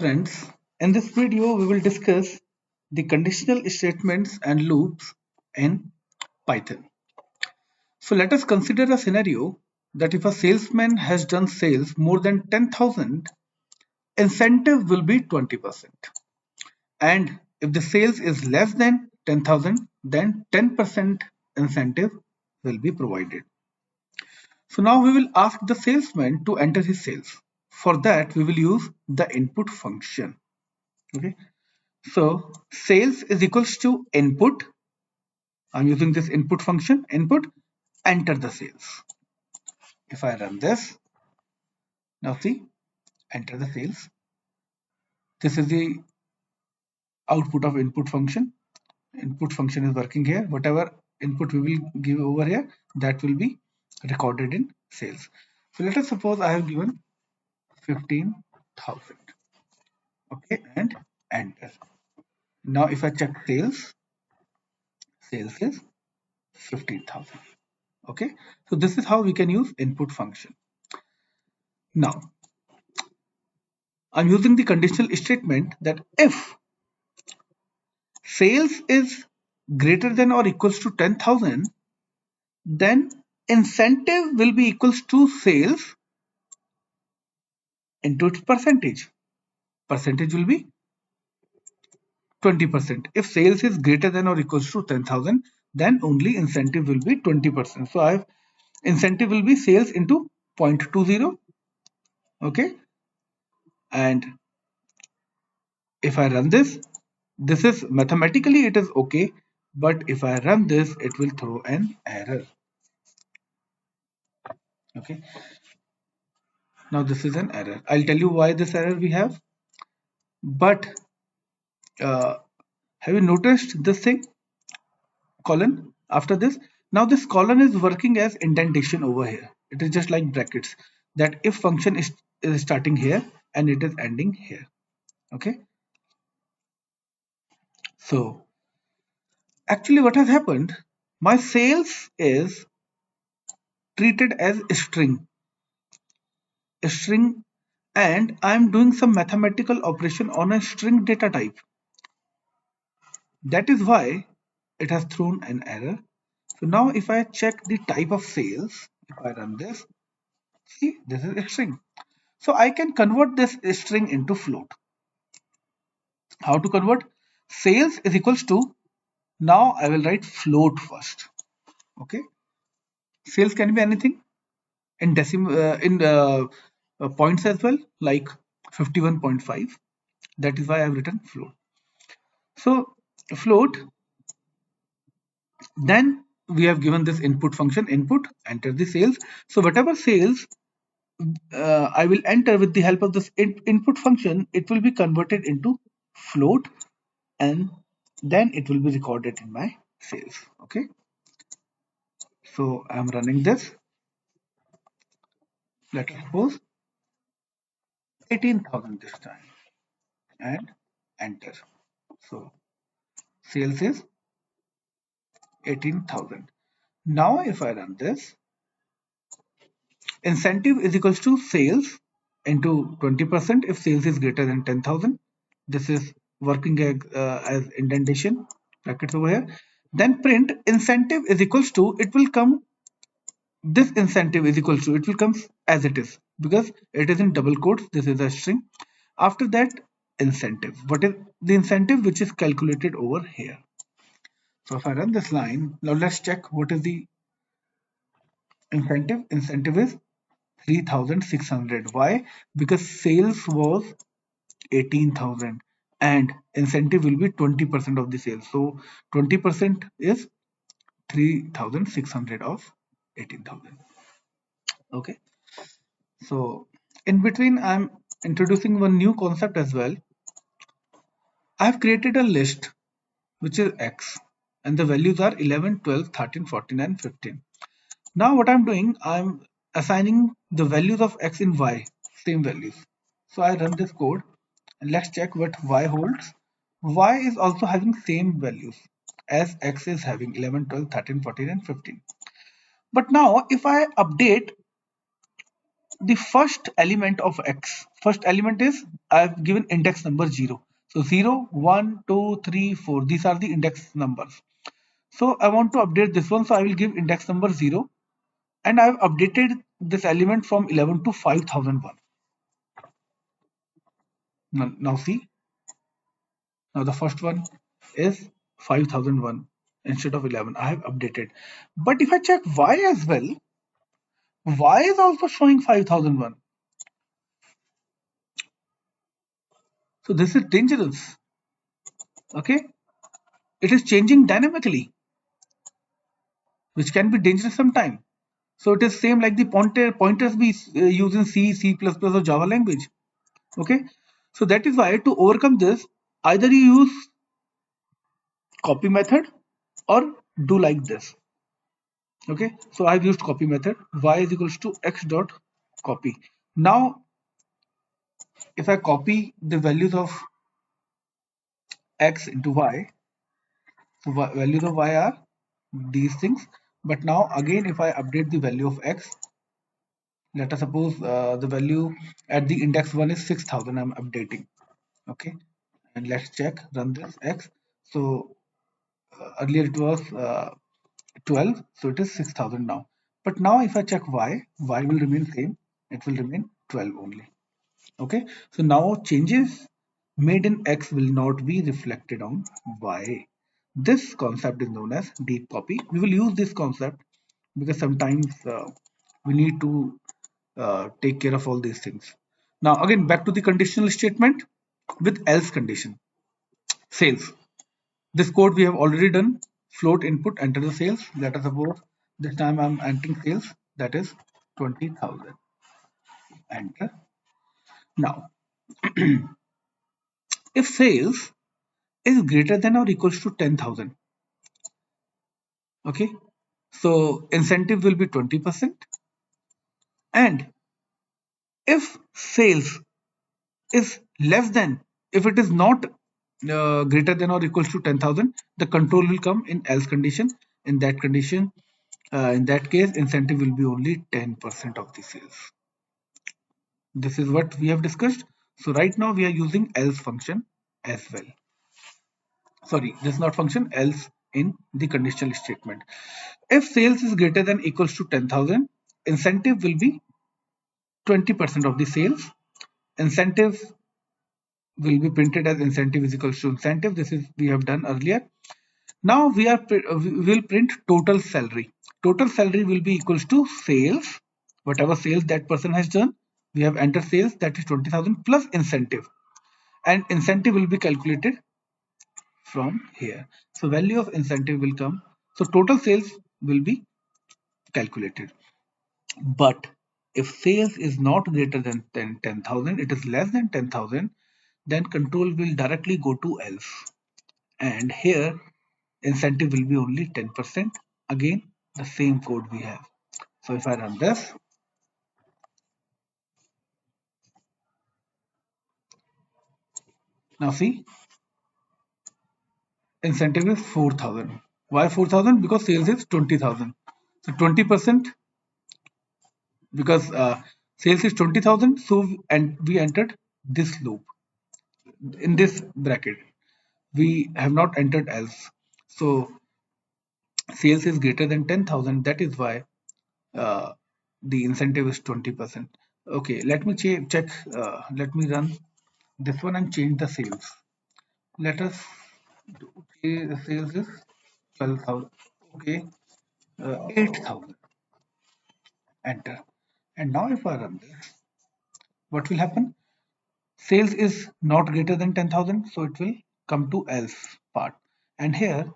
friends, in this video we will discuss the conditional statements and loops in Python. So let us consider a scenario that if a salesman has done sales more than 10,000, incentive will be 20%. And if the sales is less than 10,000, then 10% incentive will be provided. So now we will ask the salesman to enter his sales. For that, we will use the input function. Okay. So sales is equals to input. I'm using this input function, input, enter the sales. If I run this, now see, enter the sales. This is the output of input function. Input function is working here. Whatever input we will give over here, that will be recorded in sales. So let us suppose I have given 15,000. Okay, and enter. Now if I check sales, sales is 15,000. Okay, so this is how we can use input function. Now I'm using the conditional statement that if sales is greater than or equals to 10,000, then incentive will be equals to sales into its percentage. Percentage will be 20%. If sales is greater than or equals to 10,000, then only incentive will be 20%. So I have incentive will be sales into 0.20. Okay, and if I run this, this is mathematically it is okay, but if I run this, it will throw an error. Okay, now this is an error. I'll tell you why this error we have. But have you noticed this thing, colon after this? Now this colon is working as indentation over here. It is just like brackets. That if function is starting here and it is ending here. Okay, so actually what has happened, my sales is treated as a string, and I'm doing some mathematical operation on a string data type. That is why it has thrown an error. So now if I check the type of sales, if I run this, see, this is a string. So I can convert this string into float. How to convert? Sales is equals to, now I will write float first. Okay, sales can be anything in points as well, like 51.5. That is why I have written float. So float, then we have given this input function, input, enter the sales. So whatever sales I will enter with the help of this input function, it will be converted into float, and then it will be recorded in my sales. Okay, so I'm running this. Let us suppose 18,000 this time and enter. So sales is 18,000. Now if I run this, incentive is equals to sales into 20% if sales is greater than 10,000. This is working as indentation brackets over here. Then print incentive is equals to, it will come, this incentive is equals to, it will come as it is because it is in double quotes. This is a string. After that, incentive. What is the incentive which is calculated over here? So if I run this line, now let's check what is the incentive. Incentive is 3,600. Why? Because sales was 18,000 and incentive will be 20% of the sales. So 20% is 3,600 of 18,000. Okay. So in between, I'm introducing one new concept as well. I've created a list which is X and the values are 11, 12, 13, 14 and 15. Now what I'm doing, I'm assigning the values of X in Y, same values. So I run this code and let's check what Y holds. Y is also having same values as X is having 11, 12, 13, 14 and 15. But now if I update the first element of x. First element is I've given index number 0. So 0, 1, 2, 3, 4. These are the index numbers. So I want to update this one. So I will give index number 0. And I've updated this element from 11 to 5001. Now see, now the first one is 5001 instead of 11. I have updated. But if I check y as well, y is also showing 5001. So this is dangerous. Okay, it is changing dynamically, which can be dangerous sometimes. So it is same like the pointers we use in C, C++ or Java language. Okay, so that is why to overcome this, either you use copy method or do like this. Okay, so I've used copy method. Y is equals to x dot copy. Now, if I copy the values of x into y, so values of y are these things. But now again, if I update the value of x, let us suppose the value at the index 1 is 6000. I'm updating. Okay, and let's check, run this x. So earlier it was 12, so it is 6000 now. But now if I check y will remain same. It will remain 12 only. Okay, so now changes made in x will not be reflected on y. This concept is known as deep copy. We will use this concept because sometimes we need to take care of all these things. Now again, back to the conditional statement with else condition. Sales. This code we have already done. Float input, enter the sales. Let us suppose this time I'm entering sales, that is 20,000. Enter. Now, if sales is greater than or equals to 10,000, okay, so incentive will be 20%. And if sales is less than, if it is not greater than or equals to 10,000, the control will come in else condition. In that condition, in that case, incentive will be only 10% of the sales. This is what we have discussed. So right now we are using else function as well. Sorry, this is not function, else in the conditional statement. If sales is greater than equals to 10,000, incentive will be 20% of the sales. Incentive will be printed as incentive is equals to incentive. This is we have done earlier. Now we will print total salary. Total salary will be equals to sales, whatever sales that person has done. We have entered sales, that is 20,000 plus incentive, and incentive will be calculated from here. So value of incentive will come. So total sales will be calculated. But if sales is not greater than 10,000, it is less than 10,000, then control will directly go to else. And here incentive will be only 10%. Again, the same code we have. So if I run this, now see, incentive is 4,000. Why 4,000? Because sales is 20,000. So 20%, because sales is 20,000, so and we entered this loop in this bracket. We have not entered else. So sales is greater than 10,000. That is why uh, the incentive is 20%. Okay, let me check. Let me run this one and change the sales. Let us do, okay, the sales is 12,000. Okay, 8,000. Enter. And now if I run this, what will happen? Sales is not greater than 10,000, so it will come to else part. And here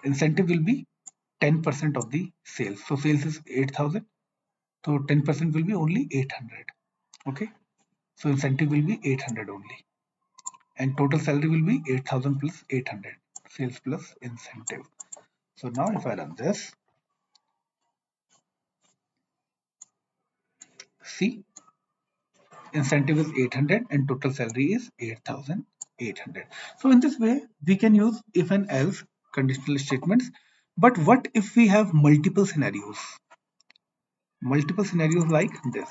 incentive will be 10% of the sales. So sales is 8,000. So 10% will be only 800. Okay. So incentive will be 800 only. And total salary will be 8,000 plus 800. Sales plus incentive. So now if I run this, see, incentive is 800 and total salary is 8,800. So in this way, we can use if and else conditional statements. But what if we have multiple scenarios? Multiple scenarios like this.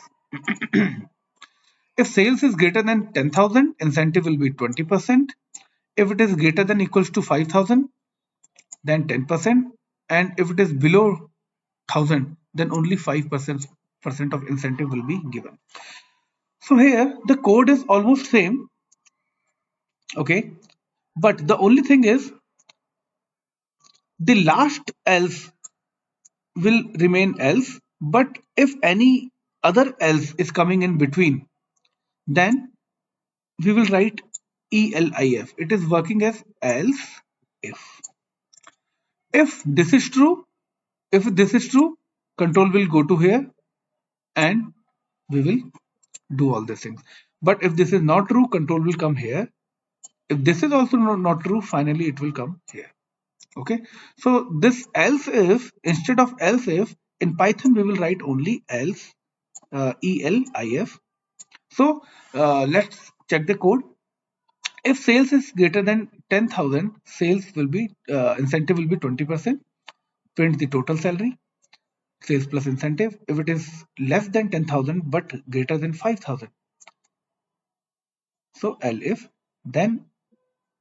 If sales is greater than 10,000, incentive will be 20%. If it is greater than equals to 5,000, then 10%. And if it is below 1,000, then only 5% of incentive will be given. So here the code is almost same, okay? But the only thing is the last else will remain else, but if any other else is coming in between, then we will write ELIF. It is working as else if. If this is true, if this is true, control will go to here and we will do all these things. But if this is not true, control will come here. If this is also not true, finally it will come here. Okay. So this else if, instead of else if, in Python we will write only else, ELIF. So let's check the code. If sales is greater than 10,000, sales will be incentive will be 20%. Print the total salary, sales plus incentive. If it is less than 10,000 but greater than 5,000, so elif, then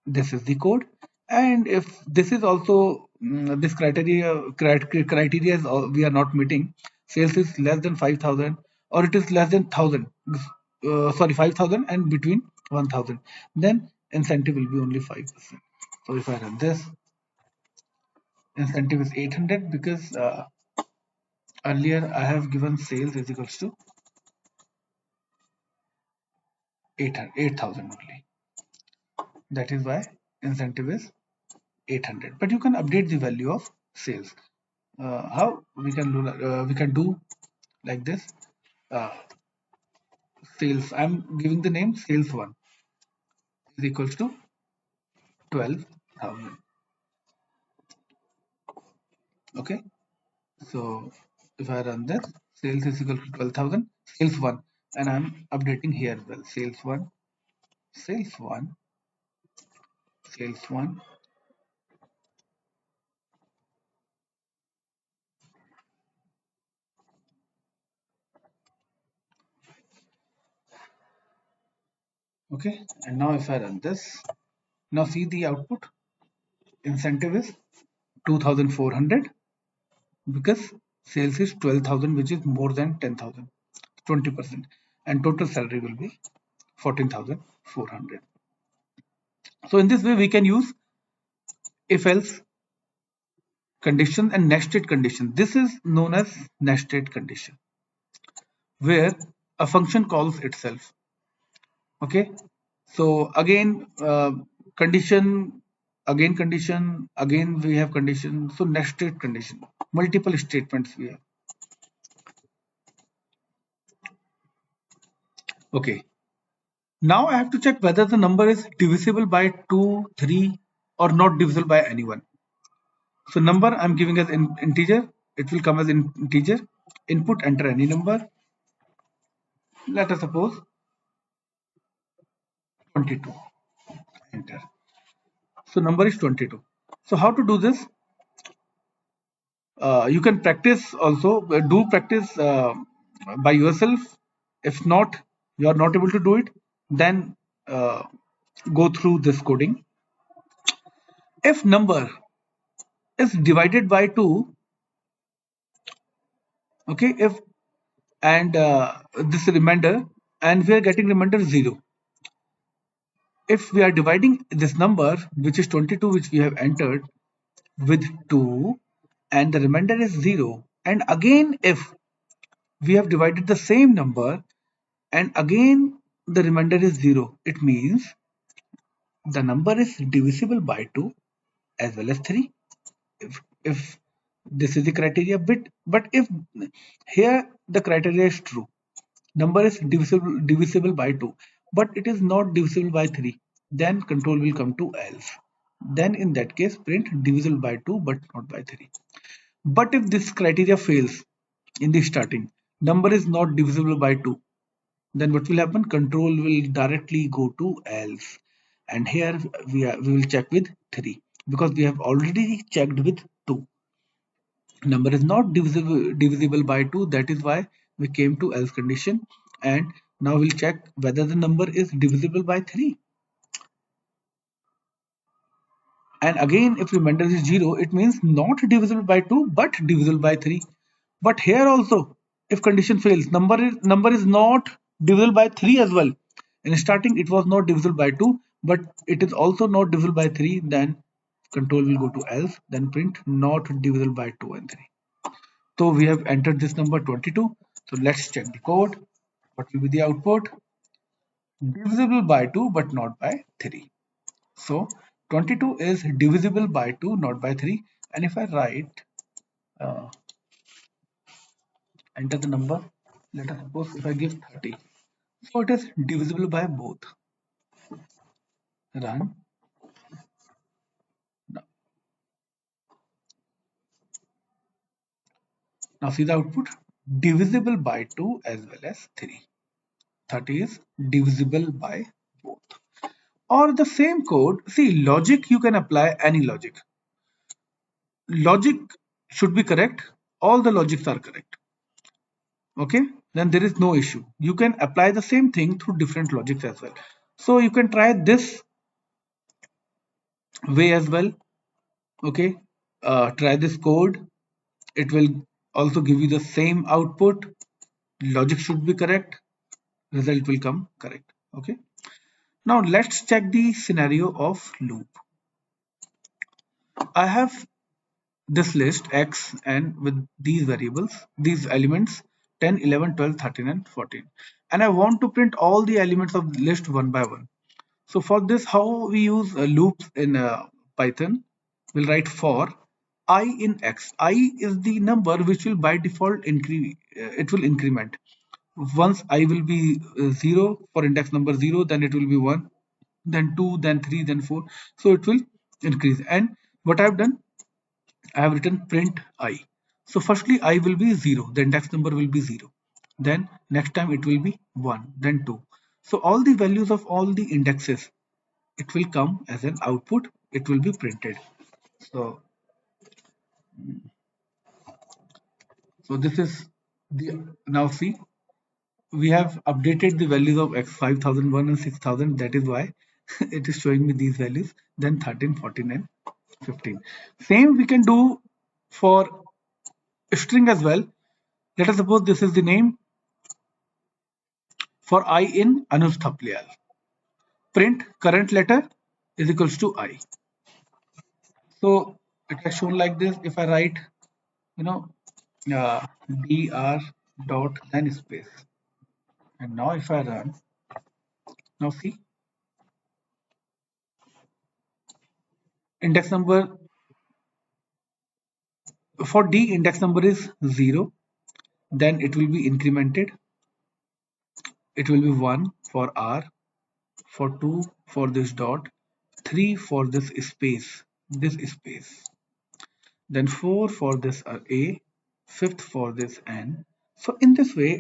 this is the code. And if this is also this criteria is we are not meeting, sales is less than 5,000 or it is less than 1,000, sorry 5,000 and between 1,000, then incentive will be only 5%. So if I run this, incentive is 800 because earlier I have given sales is equals to 8,000 only. That is why incentive is 800. But you can update the value of sales. How we can do like this. Uh, Sales. I'm giving the name sales one is equals to 12,000. Okay. So if I run this, sales is equal to 12,000. Sales one, and I'm updating here as well. Sales one, sales one, sales one. Okay. And now if I run this, now see the output. Incentive is 2,400 because sales is 12,000, which is more than 10,000, 20%, and total salary will be 14,400. So in this way we can use if else condition and nested condition. This is known as nested condition, where a function calls itself. Okay. So again condition, again condition, again we have condition. So nested condition, multiple statements we have. Okay. Now I have to check whether the number is divisible by 2, 3 or not divisible by anyone. So number I'm giving as integer. It will come as integer. Input, enter any number. Let us suppose 22. Enter. So number is 22. So how to do this? You can practice also. Do practice by yourself. If not, you are not able to do it, then go through this coding. If number is divided by 2, okay, if and this remainder, and we are getting remainder 0. If we are dividing this number, which is 22, which we have entered, with 2, and the remainder is 0, and again if we have divided the same number and again the remainder is 0, it means the number is divisible by 2 as well as 3. If this is the criteria bit, but if here the criteria is true, number is divisible by 2, but it is not divisible by 3, then control will come to else. Then in that case print divisible by 2 but not by 3. But if this criteria fails in the starting, number is not divisible by 2, then what will happen? Control will directly go to else. And here we will check with 3 because we have already checked with 2. Number is not divisible by 2, that is why we came to else condition, and now we'll check whether the number is divisible by 3. And again, if remainder is 0, it means not divisible by 2 but divisible by 3. But here also, if condition fails, number is not divisible by 3 as well. In starting, it was not divisible by 2, but it is also not divisible by 3. Then control will go to else, then print not divisible by 2 and 3. So we have entered this number 22. So let's check the code. What will be the output? Divisible by 2 but not by 3. So 22 is divisible by 2, not by 3. And if I write, uh, enter the number, let us suppose if I give 30. So it is divisible by both. Run. Now see the output. Divisible by 2 as well as 3. 30 is divisible by both. Or the same code, see logic, you can apply any logic. Logic should be correct. All the logics are correct. Okay, then there is no issue. You can apply the same thing through different logics as well. So you can try this way as well. Okay, try this code. It will also give you the same output. Logic should be correct. Result will come correct. Okay, now let's check the scenario of loop. I have this list x and with these variables, these elements 10, 11, 12, 13 and 14, and I want to print all the elements of the list one by one. So for this, how we use loops in Python, we'll write for I in x. I is the number which will by default it will increment. Once I will be 0 for index number 0, then it will be 1, then 2, then 3, then 4. So it will increase. And what I've done, I have written print I. So firstly I will be 0, the index number will be 0. Then next time it will be 1, then 2. So all the values of all the indexes, it will come as an output, it will be printed. So, so this is the, now see, we have updated the values of x 5001 and 6000, that is why it is showing me these values, then 13, 14 and 15. Same we can do for string as well. Let us suppose this is the name for I in Anuj Thapliyal. Print current letter is equals to I. So it has shown like this. If I write, you know, dr dot then space, and now if I run, now see, index number for D, index number is 0, then it will be incremented, it will be 1 for R, for 2 for this dot, 3 for this space, then 4 for this A, 5th for this N. So in this way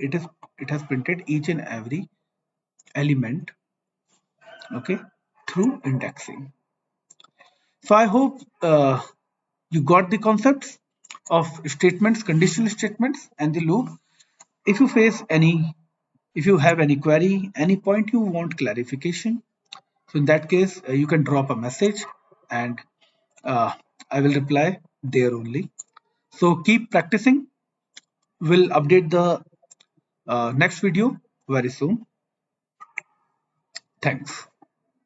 it has printed each and every element, okay, through indexing. So I hope you got the concepts of statements, conditional statements and the loop. If you face any, if you have any query, any point you want clarification, so in that case you can drop a message and I will reply there only. So keep practicing. We'll update the next video very soon. Thanks.